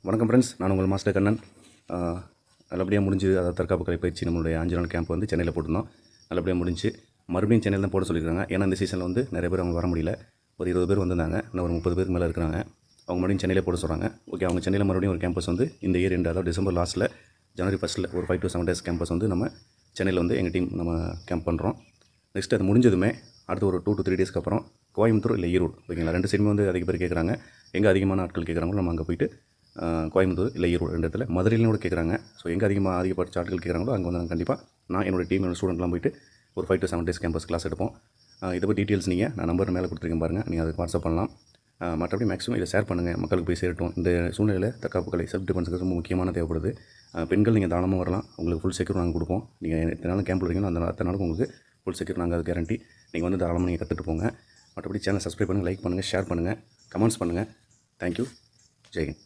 வணக்கம் ஃப்ரெண்ட்ஸ், நான் உங்கள் மாஸ்டர் கண்ணன். நல்லபடியாக முடிஞ்சு, அதாவது தற்காப்பு கலை பயிற்சி நம்மளுடைய 5 நாள் கேம்ப் வந்து சென்னையில் போட்டிருந்தோம். நல்லபடியாக முடிஞ்சு மறுபடியும் சென்னையில் தான் போட சொல்லியிருக்காங்க. ஏன்னா இந்த சீசனில் வந்து நிறைய பேர் அவங்க வர முடியல. ஒரு 20 பேர் வந்திருந்தாங்க, இன்னும் ஒரு 30 பேருக்கு மேலே இருக்கிறாங்க. அவங்க மறுபடியும் சென்னையில் போட சொல்கிறாங்க. ஓகே, அவங்க சென்னையில் மறுபடியும் ஒரு கேம்பஸ் வந்து இந்த இயர் எண்ட், அதாவது டிசம்பர் லாஸ்ட்டில் ஜனவரி 1 ஒரு 5 to 7 days கேம்பஸ் வந்து நம்ம சென்னையில் வந்து எங்கள் டீம் நம்ம கேம்ப் பண்ணுறோம். நெக்ஸ்ட் அது முடிஞ்சதுமே அடுத்து ஒரு 2 to 3 daysக்கு அப்புறம் கோயம்புத்தூர் இல்லை ஈரோடு, ஓகேங்களா, 2 சைடுமே வந்து அதிக பேர் கேட்குறாங்க. எங்கே அதிகமான ஆட்கள் கேட்குறாங்களோ நம்ம அங்கே போய்ட்டு கோயம்புத்தூர் இல்லை ஈரோடு 2 இடத்துல, மதுரையிலும் கூட கேட்குறாங்க. ஸோ எங்கே அதிகப்பட்ச ஆட்கள் கேட்குறாங்களோ அங்கே வந்து கண்டிப்பாக நான் என்னோடய டீம், என்னோட ஸ்டூடெண்ட்லாம் போய்ட்டு ஒரு 5 to 7 days கேம்பஸ் கிளாஸ் எடுப்போம். இதை பற்றி டீட்டெயில்ஸ் நீங்கள் நான் நம்பர் மேலே கொடுத்துருக்கேன் பாருங்கள், நீங்கள் அதுக்கு வாட்ஸ்அப் பண்ணலாம். மற்றபடி மேக்ஸிமம் இதை ஷேர் பண்ணுங்கள், மக்களுக்கு போய் சேரட்டும். இந்த சூழ்நிலையில் தற்காப்பு கலை செல்ஃப் டிஃபென்ஸுக்கு ரொம்ப முக்கியமான தேவைப்படுது. பெண்கள் நீங்கள் தாராளமாக வரலாம், உங்களுக்கு ஃபுல் செக்யூர் நாங்கள் கொடுப்போம். நீங்கள் எத்தனை நாள் கேம்ப் இருக்கீங்களோ அந்த அத்தனை நாளுக்கு உங்களுக்கு ஃபுல் செக்யூர் நாங்கள், அது கேரண்டி. நீங்கள் வந்து தாராளமாக நீங்கள் கற்றுட்டு போங்க. மற்றபடி சேனல் சப்ஸ்கிரைப் பண்ணுங்கள், லைக் பண்ணுங்கள், ஷேர் பண்ணுங்கள், கமெண்ட்ஸ் பண்ணுங்கள். தேங்க்யூ. ஜெய் ஹிந்த்.